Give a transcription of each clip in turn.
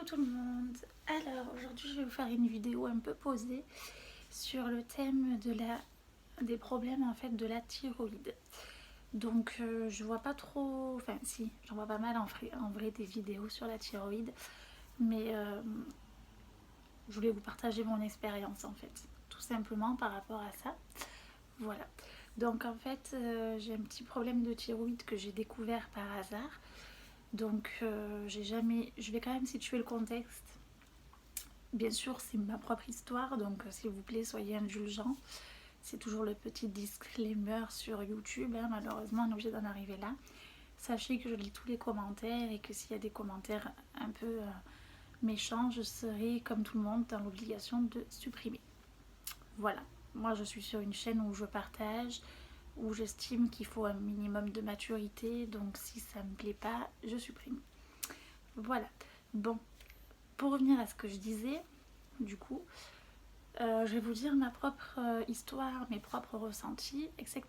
Coucou tout le monde. Alors aujourd'hui je vais vous faire une vidéo un peu posée sur le thème des problèmes en fait de la thyroïde. Donc je vois pas trop, enfin si, j'en vois pas mal en vrai des vidéos sur la thyroïde, mais je voulais vous partager mon expérience en fait, tout simplement par rapport à ça. Voilà. Donc en fait j'ai un petit problème de thyroïde que j'ai découvert par hasard. Donc j'ai jamais, je vais quand même situer le contexte. Bien sûr, c'est ma propre histoire, donc s'il vous plaît, soyez indulgents. C'est toujours le petit disclaimer sur YouTube, hein, malheureusement, on est obligé d'en arriver là. Sachez que je lis tous les commentaires et que s'il y a des commentaires un peu méchants, je serai, comme tout le monde, dans l'obligation de supprimer. Voilà. Moi, je suis sur une chaîne où je partage, où j'estime qu'il faut un minimum de maturité, donc si ça me plaît pas, je supprime. Voilà. Bon, pour revenir à ce que je disais, du coup, je vais vous dire ma propre histoire, mes propres ressentis, etc.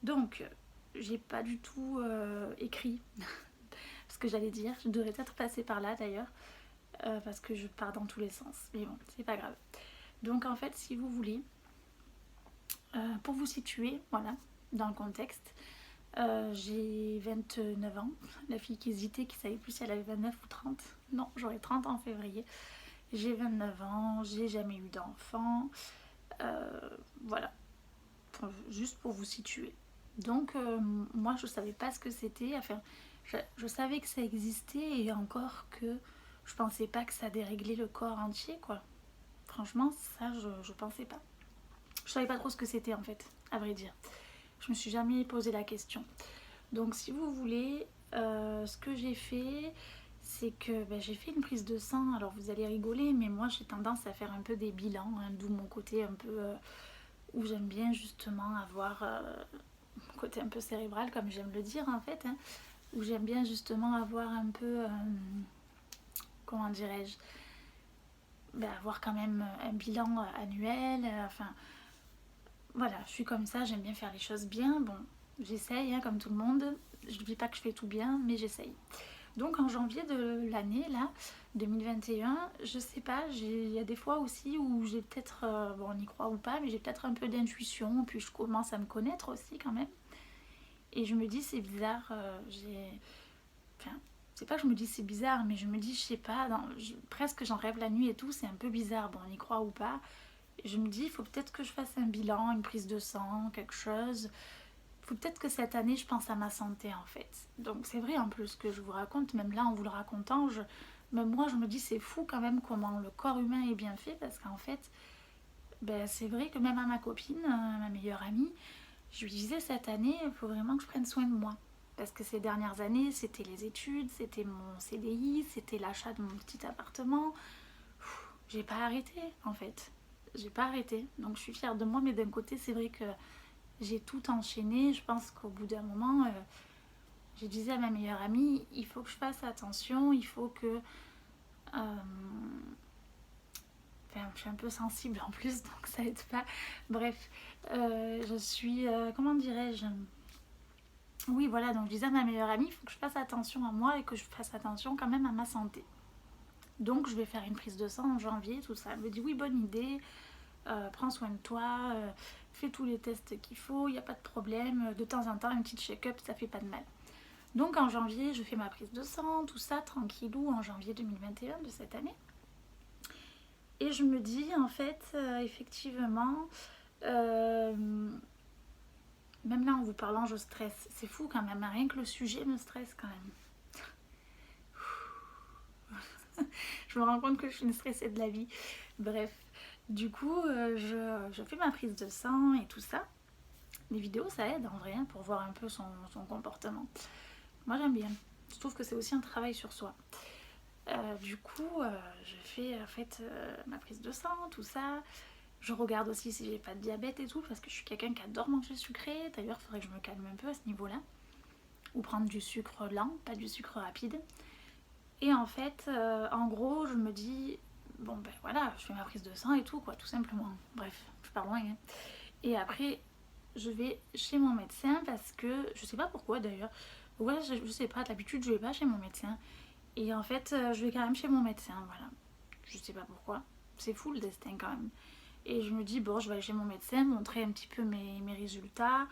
Donc, j'ai pas du tout écrit ce que j'allais dire. Je devrais peut-être passer par là d'ailleurs, parce que je pars dans tous les sens. Mais bon, c'est pas grave. Donc, en fait, si vous voulez, pour vous situer, voilà, dans le contexte, j'ai 29 ans. La fille qui hésitait, qui savait plus si elle avait 29 ou 30. Non, j'aurai 30 en février. J'ai 29 ans, j'ai jamais eu d'enfant. Voilà, juste pour vous situer. Donc moi je savais pas ce que c'était, enfin je savais que ça existait et encore que je pensais pas que ça déréglait le corps entier quoi. Franchement ça je pensais pas. Je savais pas trop ce que c'était en fait, à vrai dire. Je me suis jamais posé la question. Donc si vous voulez, ce que j'ai fait, c'est que j'ai fait une prise de sang. Alors vous allez rigoler, mais moi j'ai tendance à faire un peu des bilans, hein, d'où mon côté un peu où j'aime bien justement avoir mon côté un peu cérébral, comme j'aime le dire en fait, hein, où j'aime bien justement avoir un peu, comment dirais-je, avoir quand même un bilan annuel, enfin voilà, je suis comme ça, j'aime bien faire les choses bien, bon, j'essaye hein, comme tout le monde, je ne dis pas que je fais tout bien, mais j'essaye. Donc en janvier de l'année, là, 2021, je sais pas, il y a des fois aussi où j'ai peut-être, bon on y croit ou pas, mais j'ai peut-être un peu d'intuition, puis je commence à me connaître aussi quand même. Et je me dis c'est bizarre, enfin, c'est pas que je me dis c'est bizarre, mais je me dis je sais pas, presque j'en rêve la nuit et tout, c'est un peu bizarre, bon on y croit ou pas. Et je me dis il faut peut-être que je fasse un bilan, une prise de sang, quelque chose. Faut peut-être que cette année je pense à ma santé en fait. Donc c'est vrai en plus ce que je vous raconte, même là en vous le racontant, même moi je me dis c'est fou quand même comment le corps humain est bien fait parce qu'en fait c'est vrai que même à ma copine, ma meilleure amie, je lui disais cette année il faut vraiment que je prenne soin de moi. Parce que ces dernières années c'était les études, c'était mon CDI, c'était l'achat de mon petit appartement. J'ai pas arrêté en fait. J'ai pas arrêté. Donc je suis fière de moi mais d'un côté c'est vrai que j'ai tout enchaîné. Je pense qu'au bout d'un moment, je disais à ma meilleure amie, il faut que je fasse attention, il faut que... Enfin, je suis un peu sensible en plus, donc ça aide pas. Bref, je suis... comment dirais-je. Oui, voilà, donc je disais à ma meilleure amie, il faut que je fasse attention à moi et que je fasse attention quand même à ma santé. Donc je vais faire une prise de sang en janvier, tout ça. Elle me dit oui, bonne idée, prends soin de toi, fais tous les tests qu'il faut, il n'y a pas de problème. De temps en temps, une petite check-up, ça fait pas de mal. Donc en janvier, je fais ma prise de sang, tout ça, tranquillou, en janvier 2021 de cette année. Et je me dis, en fait, effectivement, même là en vous parlant, je stresse. C'est fou quand même, rien que le sujet me stresse quand même. Je me rends compte que je suis une stressée de la vie. Bref, du coup, je fais ma prise de sang et tout ça. Les vidéos, ça aide en vrai, hein, pour voir un peu son comportement. Moi, j'aime bien. Je trouve que c'est aussi un travail sur soi. Du coup, je fais en fait ma prise de sang, tout ça. Je regarde aussi si j'ai pas de diabète et tout, parce que je suis quelqu'un qui adore manger sucré. D'ailleurs, il faudrait que je me calme un peu à ce niveau-là. Ou prendre du sucre lent, pas du sucre rapide. Et en fait, en gros, je me dis, bon ben voilà, je fais ma prise de sang et tout, quoi, tout simplement. Bref, je pars loin. Hein. Et après, je vais chez mon médecin parce que, je sais pas pourquoi d'ailleurs. Ouais, je sais pas, d'habitude je vais pas chez mon médecin. Et en fait, je vais quand même chez mon médecin, voilà. Je sais pas pourquoi. C'est fou le destin quand même. Et je me dis, bon, je vais aller chez mon médecin, montrer un petit peu mes résultats.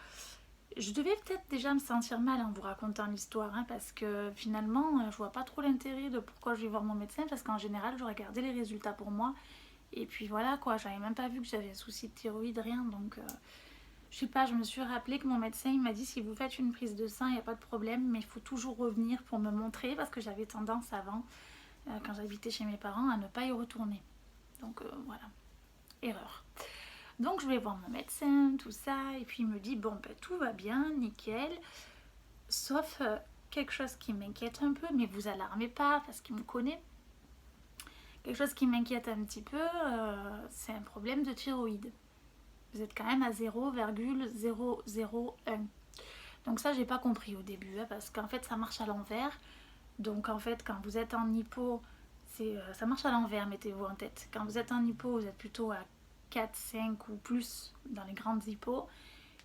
Je devais peut-être déjà me sentir mal en vous racontant l'histoire, hein, parce que finalement, je vois pas trop l'intérêt de pourquoi je vais voir mon médecin, parce qu'en général, j'aurais gardé les résultats pour moi. Et puis voilà quoi, j'avais même pas vu que j'avais un souci de thyroïde, rien. Donc, je sais pas, je me suis rappelé que mon médecin il m'a dit si vous faites une prise de sang, il n'y a pas de problème, mais il faut toujours revenir pour me montrer, parce que j'avais tendance avant, quand j'habitais chez mes parents, à ne pas y retourner. Donc voilà, erreur. Donc je vais voir mon médecin, tout ça, et puis il me dit bon ben tout va bien, nickel, sauf quelque chose qui m'inquiète un peu, mais vous alarmez pas parce qu'il me connaît. Quelque chose qui m'inquiète un petit peu, c'est un problème de thyroïde. Vous êtes quand même à 0,001. Donc ça j'ai pas compris au début, hein, parce qu'en fait ça marche à l'envers. Donc en fait quand vous êtes en hypo, ça marche à l'envers, mettez-vous en tête. Quand vous êtes en hypo, vous êtes plutôt à 4, 5 ou plus dans les grandes hypos.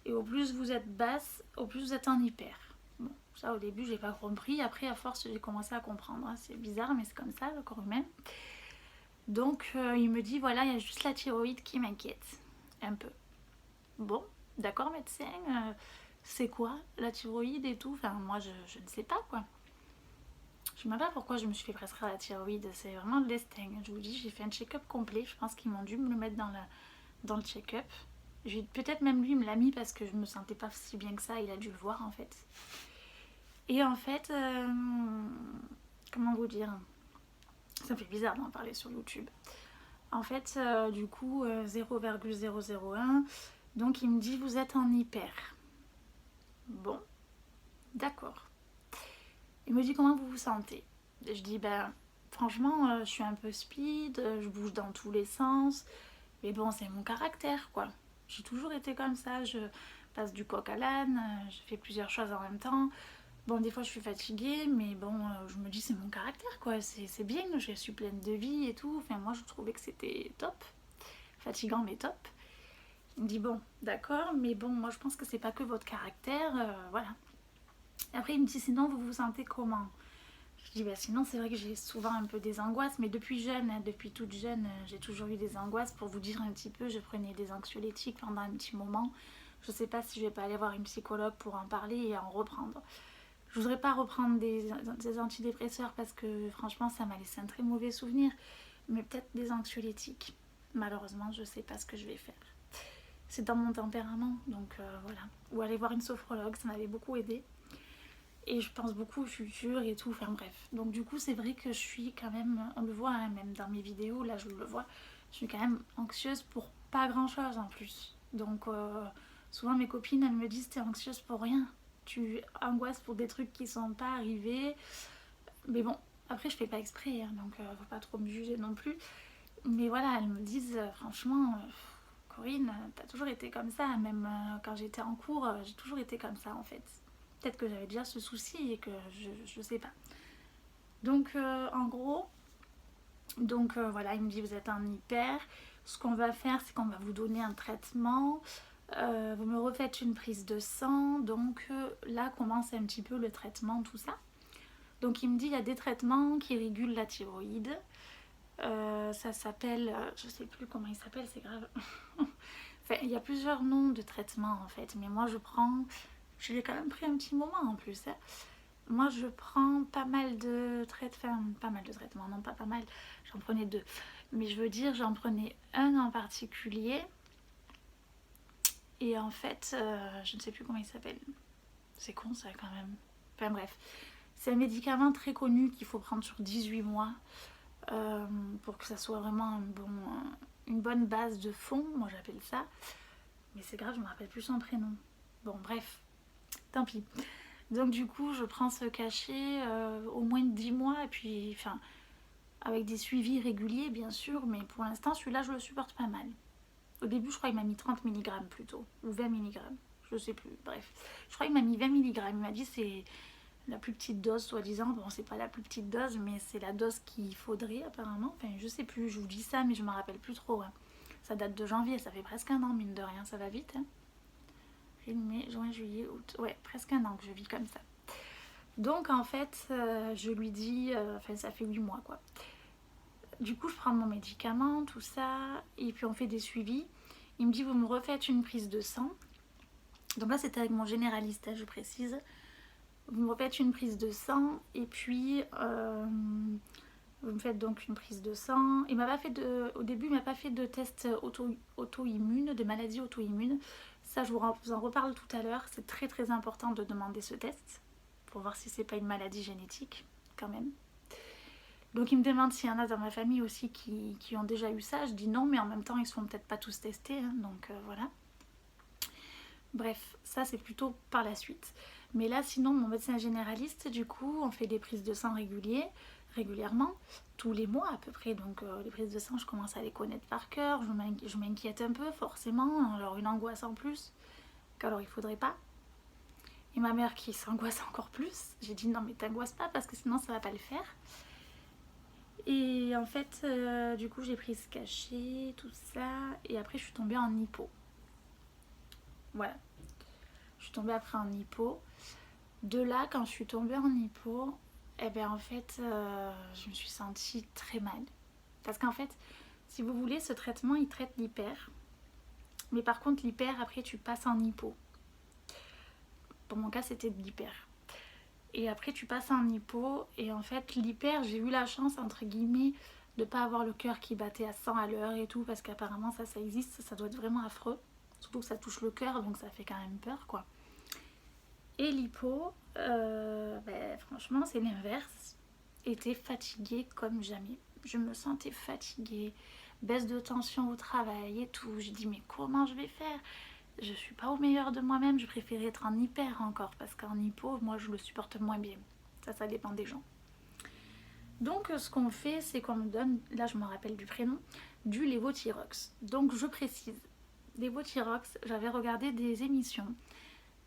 Et au plus vous êtes basse, au plus vous êtes en hyper. Bon, ça au début j'ai pas compris. Après à force j'ai commencé à comprendre. Hein. C'est bizarre mais c'est comme ça le corps humain. Donc il me dit voilà il y a juste la thyroïde qui m'inquiète. Un peu. Bon, d'accord médecin, c'est quoi la thyroïde et tout. Enfin moi je ne sais pas quoi. Je ne sais même pas pourquoi je me suis fait prescrire la thyroïde. C'est vraiment le destin. Je vous dis j'ai fait un check-up complet. Je pense qu'ils m'ont dû me le mettre dans le check-up. Peut-être même lui me l'a mis parce que je me sentais pas si bien que ça, il a dû le voir en fait. Et en fait, comment vous dire, ça me fait bizarre d'en parler sur YouTube. En fait, du coup, 0,001, donc il me dit vous êtes en hyper. Bon, d'accord. Il me dit comment vous vous sentez. Je dis ben franchement, je suis un peu speed, je bouge dans tous les sens, mais bon c'est mon caractère quoi. J'ai toujours été comme ça, je passe du coq à l'âne, je fais plusieurs choses en même temps. Bon, des fois je suis fatiguée, mais bon, je me dis c'est mon caractère quoi, c'est bien, je suis pleine de vie et tout. Enfin, moi je trouvais que c'était top, fatigant mais top. Il me dit bon, d'accord, mais bon, moi je pense que c'est pas que votre caractère, voilà. Après il me dit sinon vous vous sentez comment? Je dis bah sinon c'est vrai que j'ai souvent un peu des angoisses, mais depuis jeune, hein, depuis toute jeune, j'ai toujours eu des angoisses. Pour vous dire un petit peu, je prenais des anxiolytiques pendant un petit moment. Je sais pas si je vais pas aller voir une psychologue pour en parler et en reprendre. Je voudrais pas reprendre des antidépresseurs parce que franchement ça m'a laissé un très mauvais souvenir, mais peut-être des anxiolytiques. Malheureusement je sais pas ce que je vais faire. C'est dans mon tempérament, donc voilà. Ou aller voir une sophrologue, ça m'avait beaucoup aidé. Et je pense beaucoup au futur et tout, enfin bref. Donc du coup c'est vrai que je suis quand même, on le voit hein, même dans mes vidéos, là je le vois, je suis quand même anxieuse pour pas grand chose en plus. Donc souvent mes copines elles me disent t'es anxieuse pour rien, tu angoisses pour des trucs qui sont pas arrivés. Mais bon, après je fais pas exprès, hein, donc faut pas trop me juger non plus. Mais voilà, elles me disent franchement, Corinne, t'as toujours été comme ça, même quand j'étais en cours, j'ai toujours été comme ça en fait. Peut-être que j'avais déjà ce souci et que je sais pas. Donc en gros, donc voilà, il me dit vous êtes en hyper. Ce qu'on va faire, c'est qu'on va vous donner un traitement. Vous me refaites une prise de sang. Donc là commence un petit peu le traitement, tout ça. Donc il me dit il y a des traitements qui régulent la thyroïde. Ça s'appelle, je sais plus comment il s'appelle, c'est grave. Enfin, il y a plusieurs noms de traitements en fait, mais moi je l'ai quand même pris un petit moment en plus. Hein. Moi je prends pas mal de traitements, enfin pas mal de traitements, non pas pas mal, j'en prenais deux. Mais je veux dire, j'en prenais un en particulier. Et en fait, je ne sais plus comment il s'appelle. C'est con ça quand même. Enfin bref, c'est un médicament très connu qu'il faut prendre sur 18 mois. Pour que ça soit vraiment une bonne base de fond, moi j'appelle ça. Mais c'est grave, je me rappelle plus son prénom. Bon, bref, tant pis. Donc du coup, je prends ce cachet au moins de 10 mois, et puis, enfin, avec des suivis réguliers, bien sûr, mais pour l'instant, celui-là, je le supporte pas mal. Au début, je crois qu'il m'a mis 30 mg plutôt, ou 20 mg, je sais plus, bref. Je crois qu'il m'a mis 20 mg, il m'a dit c'est la plus petite dose soi-disant. Bon, c'est pas la plus petite dose, mais c'est la dose qu'il faudrait apparemment. Enfin, je sais plus, je vous dis ça, mais je me rappelle plus trop. Hein. Ça date de janvier, ça fait presque un an, mine de rien, ça va vite. Hein. Mai, juin, juillet, août. Ouais, presque un an que je vis comme ça. Donc en fait, je lui dis, enfin ça fait 8 mois quoi. Du coup, je prends mon médicament, tout ça, et puis on fait des suivis. Il me dit, vous me refaites une prise de sang. Donc là, c'était avec mon généraliste, je précise. Vous me refaites une prise de sang, et puis vous me faites donc une prise de sang. Au début, il m'a pas fait de test auto-immune, de maladie auto-immune. Ça, je vous en reparle tout à l'heure. C'est très très important de demander ce test pour voir si c'est pas une maladie génétique, quand même. Donc il me demande s'il y en a dans ma famille aussi qui ont déjà eu ça. Je dis non, mais en même temps, ils ne sont peut-être pas tous testés. Hein, donc voilà. Bref, ça c'est plutôt par la suite. Mais là, sinon, mon médecin généraliste, du coup, on fait des prises de sang régulièrement, tous les mois à peu près. Donc les prises de sang, je commence à les connaître par cœur. Je m'inquiète un peu, forcément. Alors une angoisse en plus, qu'alors il faudrait pas. Et ma mère qui s'angoisse encore plus. J'ai dit non, mais t'angoisses pas parce que sinon ça va pas le faire. Et en fait, du coup, j'ai pris ce cachet, tout ça. Et après, je suis tombée en hypo. Voilà. Je suis tombée après en hypo. De là, quand je suis tombée en hypo, eh bien, en fait, je me suis sentie très mal. Parce qu'en fait, si vous voulez, ce traitement, il traite l'hyper. Mais par contre, l'hyper, après, tu passes en hypo. Pour mon cas, c'était de l'hyper. Et après, tu passes en hypo. Et en fait, l'hyper, j'ai eu la chance, entre guillemets, de pas avoir le cœur qui battait à 100 à l'heure et tout. Parce qu'apparemment, ça existe. Ça doit être vraiment affreux. Surtout que ça touche le cœur, donc ça fait quand même peur, quoi. Et l'hypo, franchement, c'est l'inverse. J'étais fatiguée comme jamais. Je me sentais fatiguée. Baisse de tension au travail et tout. J'ai dit, mais comment je vais faire? Je suis pas au meilleur de moi-même, je préférais être en hyper encore, parce qu'en hypo, moi je le supporte moins bien. Ça dépend des gens. Donc ce qu'on fait, c'est qu'on me donne, là je me rappelle du prénom, du Levothyrox. Donc je précise, Levothyrox, j'avais regardé des émissions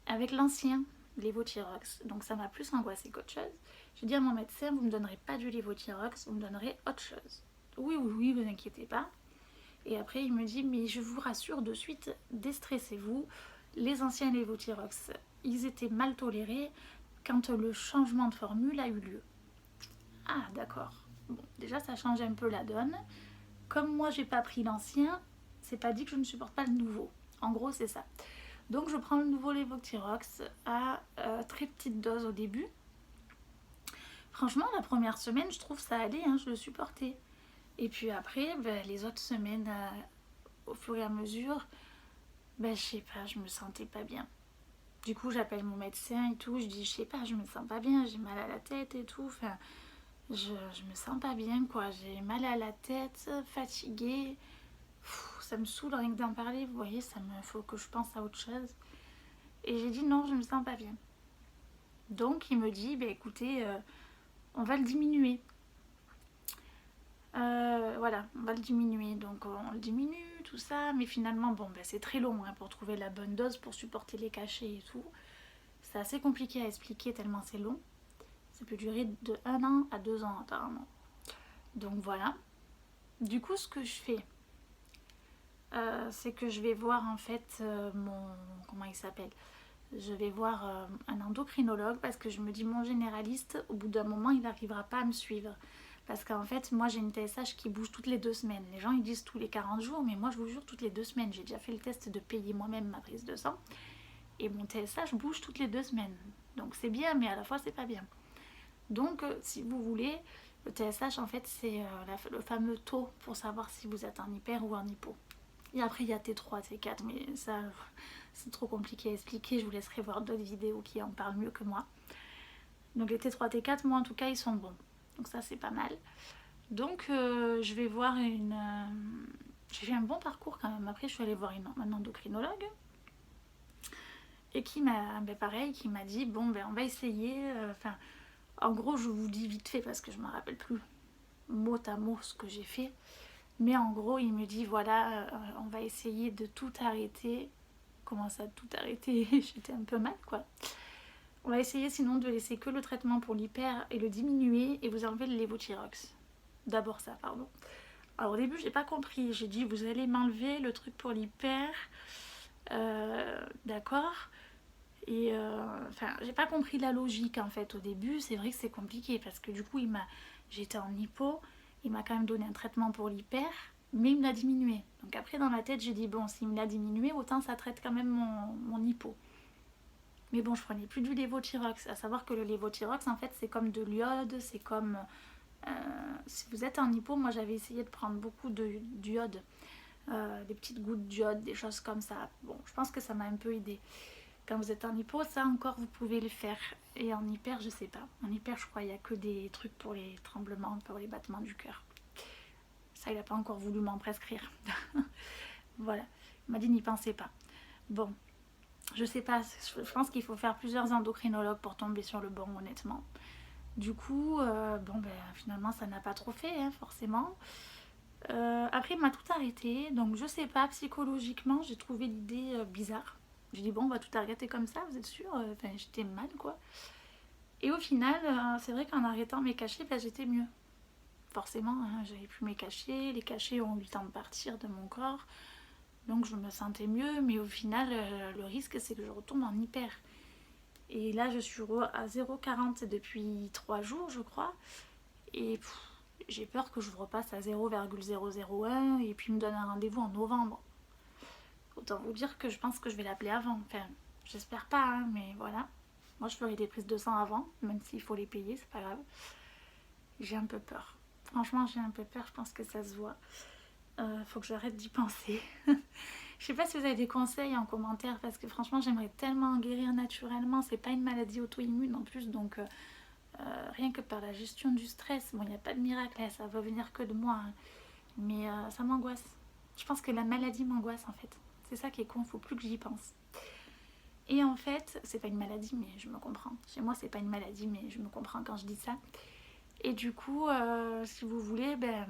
avec l'ancien Levothyrox, donc ça m'a plus angoissée qu'autre chose. J'ai dit à mon médecin, vous me donnerez pas du Levothyrox, vous me donnerez autre chose. Oui, oui, oui, vous inquiétez pas. Et après, il me dit, mais je vous rassure de suite, déstressez-vous. Les anciens Levothyrox, ils étaient mal tolérés quand le changement de formule a eu lieu. Ah, d'accord. Bon, déjà, ça change un peu la donne. Comme moi, j'ai pas pris l'ancien, c'est pas dit que je ne supporte pas le nouveau. En gros, c'est ça. Donc, je prends le nouveau Levothyrox à très petite dose au début. Franchement, la première semaine, je trouve ça allait, hein, je le supportais. Et puis après, les autres semaines, au fur et à mesure, je sais pas, je me sentais pas bien. Du coup, j'appelle mon médecin et tout, je dis, je sais pas, je me sens pas bien, j'ai mal à la tête et tout. Enfin, je me sens pas bien, quoi. J'ai mal à la tête, fatiguée. Ça me saoule rien que d'en parler, vous voyez, faut que je pense à autre chose. Et j'ai dit, non, je me sens pas bien. Donc, il me dit, écoutez, on va le diminuer. Voilà, on va le diminuer. Donc on le diminue, tout ça. Mais finalement, c'est très long hein, pour trouver la bonne dose, pour supporter les cachets et tout. C'est assez compliqué à expliquer tellement c'est long. Ça peut durer de 1 an à 2 ans apparemment. Donc voilà. Du coup, ce que je fais, c'est que je vais voir en fait comment il s'appelle? Je vais voir un endocrinologue parce que je me dis mon généraliste, au bout d'un moment, il n'arrivera pas à me suivre. Parce qu'en fait, moi j'ai une TSH qui bouge toutes les 2 semaines. Les gens ils disent tous les 40 jours, mais moi je vous jure toutes les 2 semaines. J'ai déjà fait le test de payer moi-même ma prise de sang. Et mon TSH bouge toutes les 2 semaines. Donc c'est bien, mais à la fois c'est pas bien. Donc si vous voulez, le TSH en fait c'est le fameux taux pour savoir si vous êtes en hyper ou en hypo. Et après il y a T3, T4, mais ça c'est trop compliqué à expliquer. Je vous laisserai voir d'autres vidéos qui en parlent mieux que moi. Donc les T3, T4, moi en tout cas ils sont bons. Donc ça c'est pas mal. Donc je vais voir j'ai fait un bon parcours quand même. Après je suis allée voir un endocrinologue. Et qui m'a, pareil, qui m'a dit, on va essayer. En gros je vous dis vite fait parce que je me rappelle plus mot à mot ce que j'ai fait. Mais en gros il me dit, voilà, on va essayer de tout arrêter. Comment ça, tout arrêter? J'étais un peu mal quoi. On va essayer sinon de laisser que le traitement pour l'hyper et le diminuer et vous enlever le Levothyrox. D'abord ça, pardon. Alors au début j'ai pas compris, j'ai dit vous allez m'enlever le truc pour l'hyper, d'accord. Et enfin, j'ai pas compris la logique en fait au début. C'est vrai que c'est compliqué parce que du coup, j'étais en hypo, il m'a quand même donné un traitement pour l'hyper, mais il me l'a diminué. Donc après, dans ma tête, j'ai dit bon, s'il me l'a diminué, autant ça traite quand même mon hypo. Mais bon, je prenais plus du lévothyrox. À savoir que le lévothyrox, en fait, c'est comme de l'iode, c'est comme. euh, si vous êtes en hypo, moi j'avais essayé de prendre beaucoup d'iode, des petites gouttes d'iode, des choses comme ça. Bon, je pense que ça m'a un peu aidé. Quand vous êtes en hypo, ça encore vous pouvez le faire. Et en hyper, je sais pas. En hyper, je crois, il n'y a que des trucs pour les tremblements, pour les battements du cœur. Ça, il n'a pas encore voulu m'en prescrire. Voilà. Il m'a dit n'y pensez pas. Bon, je sais pas. Je pense qu'il faut faire plusieurs endocrinologues pour tomber sur le bon, honnêtement. Du coup, bon, ben, finalement, ça n'a pas trop fait, hein, forcément. Après, il m'a tout arrêté. Donc, je sais pas, psychologiquement, j'ai trouvé l'idée bizarre. J'ai dit, bon, on va tout arrêter comme ça, vous êtes sûr? Enfin, j'étais mal, quoi. Et au final, c'est vrai qu'en arrêtant mes cachets, ben, j'étais mieux. Forcément, hein, j'avais plus mes cachets. Les cachets ont eu le temps de partir de mon corps. Donc, je me sentais mieux. Mais au final, le risque, c'est que je retombe en hyper. Et là, je suis à 0,40 depuis 3 jours, je crois. Et j'ai peur que je repasse à 0,001 et puis il me donne un rendez-vous en novembre. Autant vous dire que je pense que je vais l'appeler avant. Enfin, j'espère pas, hein, mais voilà. Moi, je ferai des prises de sang avant, même s'il faut les payer, c'est pas grave. J'ai un peu peur. Franchement, j'ai un peu peur, je pense que ça se voit. Faut que j'arrête d'y penser. Je sais pas si vous avez des conseils en commentaire, parce que franchement, j'aimerais tellement en guérir naturellement. C'est pas une maladie auto-immune en plus, donc rien que par la gestion du stress, bon, il n'y a pas de miracle, hein, ça va venir que de moi, hein, mais ça m'angoisse. Je pense que la maladie m'angoisse en fait. C'est ça qui est con, faut plus que j'y pense. Et en fait, c'est pas une maladie, mais je me comprends. Chez moi, c'est pas une maladie, mais je me comprends quand je dis ça. Et du coup, si vous voulez, ben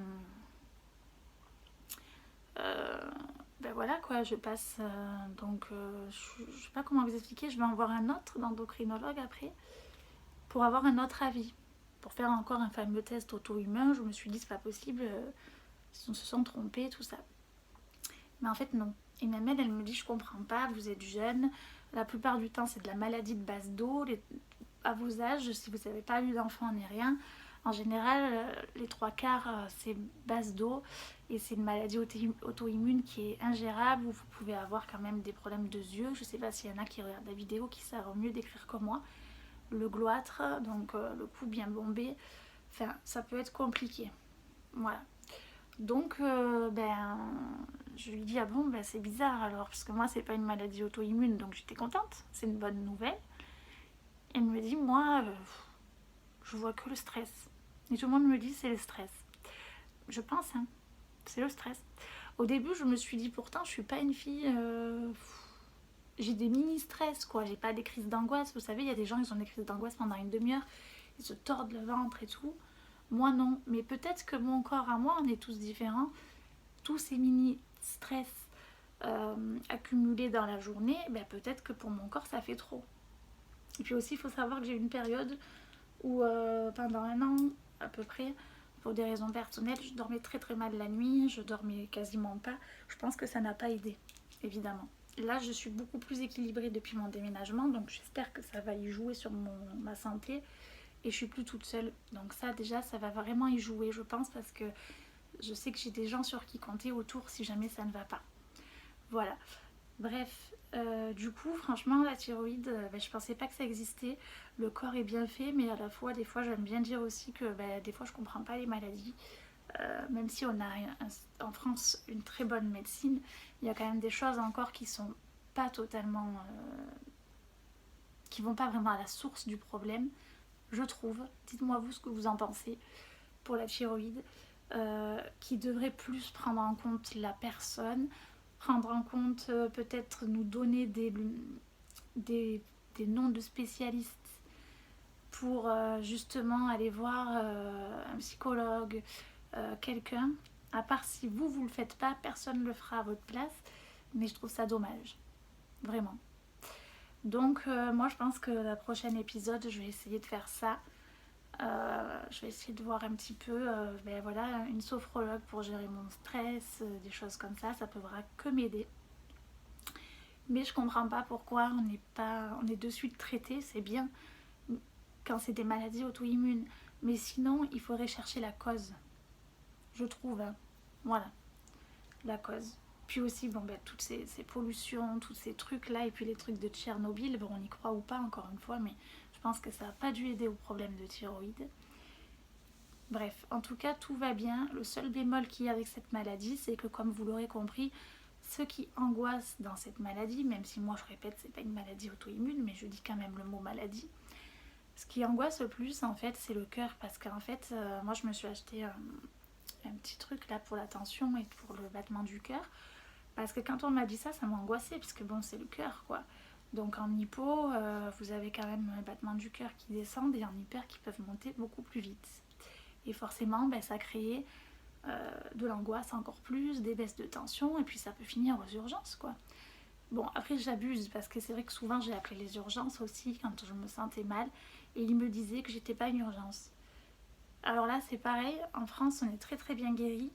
voilà quoi, je passe. Donc, je sais pas comment vous expliquer, je vais en voir un autre d'endocrinologue après pour avoir un autre avis. Pour faire encore un fameux test auto-humain, je me suis dit c'est pas possible, ils se sont trompés, tout ça. Mais en fait non. Et même elle me dit je comprends pas, vous êtes jeune, la plupart du temps c'est de la maladie de base d'eau, à vos âges, si vous n'avez pas eu d'enfant ni rien, en général les trois quarts c'est base d'eau et c'est une maladie auto-immune qui est ingérable où vous pouvez avoir quand même des problèmes de yeux. Je sais pas s'il y en a qui regardent la vidéo qui savent mieux décrire que moi. Le gloître, donc le cou bien bombé, enfin ça peut être compliqué. Voilà. Donc je lui dis ah bon c'est bizarre alors parce que moi c'est pas une maladie auto-immune donc j'étais contente, c'est une bonne nouvelle. Elle me dit moi je vois que le stress. Et tout le monde me dit c'est le stress. Je pense hein, c'est le stress. Au début je me suis dit pourtant je suis pas une fille j'ai des mini-stress quoi, j'ai pas des crises d'angoisse. Vous savez, il y a des gens qui ont des crises d'angoisse pendant une demi-heure, ils se tordent le ventre et tout. Moi non, mais peut-être que mon corps à moi, on est tous différents. Tous ces mini-stress accumulés dans la journée, ben peut-être que pour mon corps ça fait trop. Et puis aussi, il faut savoir que j'ai eu une période où pendant 1 an à peu près, pour des raisons personnelles, je dormais très très mal la nuit, je dormais quasiment pas. Je pense que ça n'a pas aidé, évidemment. Là, je suis beaucoup plus équilibrée depuis mon déménagement, donc j'espère que ça va y jouer sur ma santé. Et je suis plus toute seule. Donc ça, déjà, ça va vraiment y jouer, je pense, parce que je sais que j'ai des gens sur qui compter autour si jamais ça ne va pas. Voilà. Bref, du coup, franchement, la thyroïde, je pensais pas que ça existait. Le corps est bien fait, mais à la fois, des fois, j'aime bien dire aussi que des fois, je comprends pas les maladies. Même si on a en France une très bonne médecine, il y a quand même des choses encore qui sont pas totalement, qui vont pas vraiment à la source du problème, je trouve. Dites-moi vous ce que vous en pensez pour la thyroïde, qui devrait plus prendre en compte la personne, prendre en compte peut-être nous donner des noms de spécialistes pour justement aller voir un psychologue, quelqu'un. À part si vous le faites pas, personne ne le fera à votre place. Mais je trouve ça dommage. Vraiment. Donc moi je pense que le prochain épisode, je vais essayer de faire ça. Je vais essayer de voir un petit peu voilà, une sophrologue pour gérer mon stress, des choses comme ça pourra que m'aider. Mais je comprends pas pourquoi on est de suite traité, c'est bien quand c'est des maladies auto-immunes. Mais sinon, il faudrait chercher la cause, je trouve. Hein. Voilà, la cause. Puis aussi, bon, ben, toutes ces pollutions, tous ces trucs-là, et puis les trucs de Tchernobyl, bon, on y croit ou pas, encore une fois, mais je pense que ça n'a pas dû aider au problème de thyroïde. Bref, en tout cas, tout va bien. Le seul bémol qu'il y a avec cette maladie, c'est que, comme vous l'aurez compris, ce qui angoisse dans cette maladie, même si moi je répète, c'est pas une maladie auto-immune, mais je dis quand même le mot maladie, ce qui angoisse le plus, en fait, c'est le cœur. Parce qu'en fait, moi je me suis acheté un petit truc là pour la tension et pour le battement du cœur. Parce que quand on m'a dit ça, ça m'a angoissée, parce que bon, c'est le cœur quoi. Donc en hypo, vous avez quand même un battement du cœur qui descend et en hyper qui peuvent monter beaucoup plus vite. Et forcément, ben, ça crée de l'angoisse encore plus, des baisses de tension, et puis ça peut finir aux urgences quoi. Bon, après j'abuse parce que c'est vrai que souvent j'ai appelé les urgences aussi quand je me sentais mal et ils me disaient que j'étais pas une urgence. Alors là c'est pareil, en France on est très très bien guéri,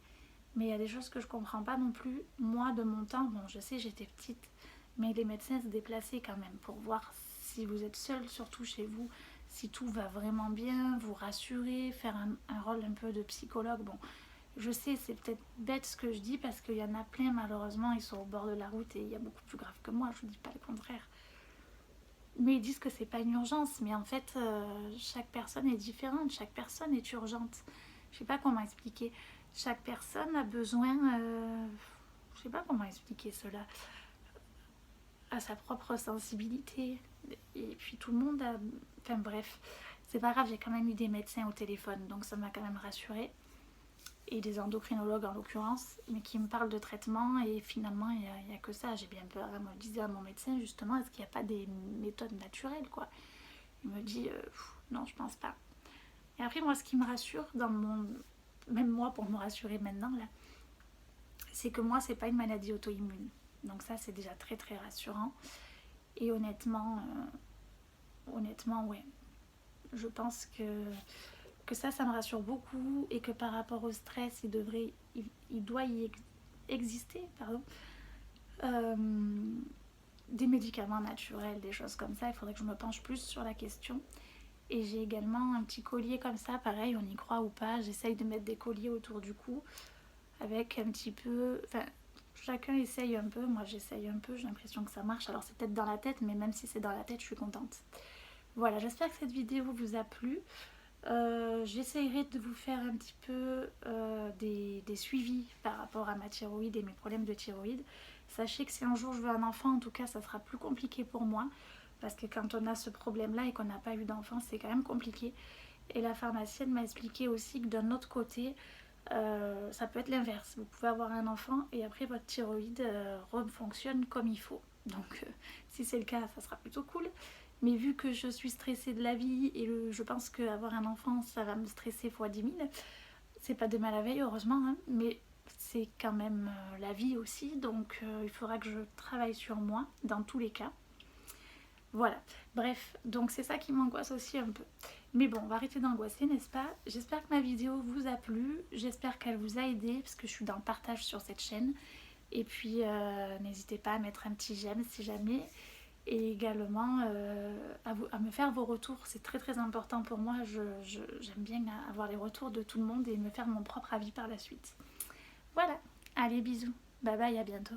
mais il y a des choses que je comprends pas non plus. Moi de mon temps, bon je sais j'étais petite, mais les médecins se déplaçaient quand même pour voir si vous êtes seul, surtout chez vous, si tout va vraiment bien, vous rassurer, faire un rôle un peu de psychologue. Bon, je sais, c'est peut-être bête ce que je dis parce qu'il y en a plein, malheureusement, ils sont au bord de la route et il y a beaucoup plus grave que moi, je ne dis pas le contraire. Mais ils disent que c'est pas une urgence, mais en fait, chaque personne est différente, chaque personne est urgente. Je sais pas comment expliquer. Chaque personne a besoin, je sais pas comment expliquer cela, à sa propre sensibilité. Et puis tout le monde a, enfin bref, c'est pas grave, j'ai quand même eu des médecins au téléphone, donc ça m'a quand même rassurée. Et des endocrinologues en l'occurrence, mais qui me parlent de traitement et finalement il n'y a que ça. J'ai bien peur. Elle me disait à mon médecin justement, est-ce qu'il n'y a pas des méthodes naturelles quoi. Il me dit, non je pense pas. Et après moi ce qui me rassure, dans mon... même moi pour me rassurer maintenant là, c'est que moi c'est pas une maladie auto-immune. Donc ça c'est déjà très très rassurant. Et honnêtement ouais, je pense que ça me rassure beaucoup et que par rapport au stress, il doit y exister, pardon, euh, des médicaments naturels, des choses comme ça. Il faudrait que je me penche plus sur la question. Et j'ai également un petit collier comme ça, pareil, on y croit ou pas. J'essaye de mettre des colliers autour du cou avec un petit peu... Enfin, chacun essaye un peu, moi j'essaye un peu, j'ai l'impression que ça marche. Alors c'est peut-être dans la tête, mais même si c'est dans la tête, je suis contente. Voilà, j'espère que cette vidéo vous a plu. J'essayerai de vous faire un petit peu des suivis par rapport à ma thyroïde et mes problèmes de thyroïde. Sachez que si un jour je veux un enfant, en tout cas, ça sera plus compliqué pour moi. Parce que quand on a ce problème-là et qu'on n'a pas eu d'enfant, c'est quand même compliqué. Et la pharmacienne m'a expliqué aussi que d'un autre côté, ça peut être l'inverse. Vous pouvez avoir un enfant et après votre thyroïde fonctionne comme il faut. Donc si c'est le cas, ça sera plutôt cool. Mais vu que je suis stressée de la vie et je pense qu'avoir un enfant, ça va me stresser x 10 000, c'est pas de mal à veille, heureusement, hein, mais c'est quand même la vie aussi, donc il faudra que je travaille sur moi dans tous les cas. Voilà, bref, donc c'est ça qui m'angoisse aussi un peu. Mais bon, on va arrêter d'angoisser, n'est-ce pas? J'espère que ma vidéo vous a plu, j'espère qu'elle vous a aidé, parce que je suis dans le partage sur cette chaîne. Et puis, n'hésitez pas à mettre un petit j'aime si jamais. Et également à me faire vos retours, c'est très très important pour moi. J'aime bien avoir les retours de tout le monde et me faire mon propre avis par la suite. Voilà, allez bisous, bye bye, à bientôt.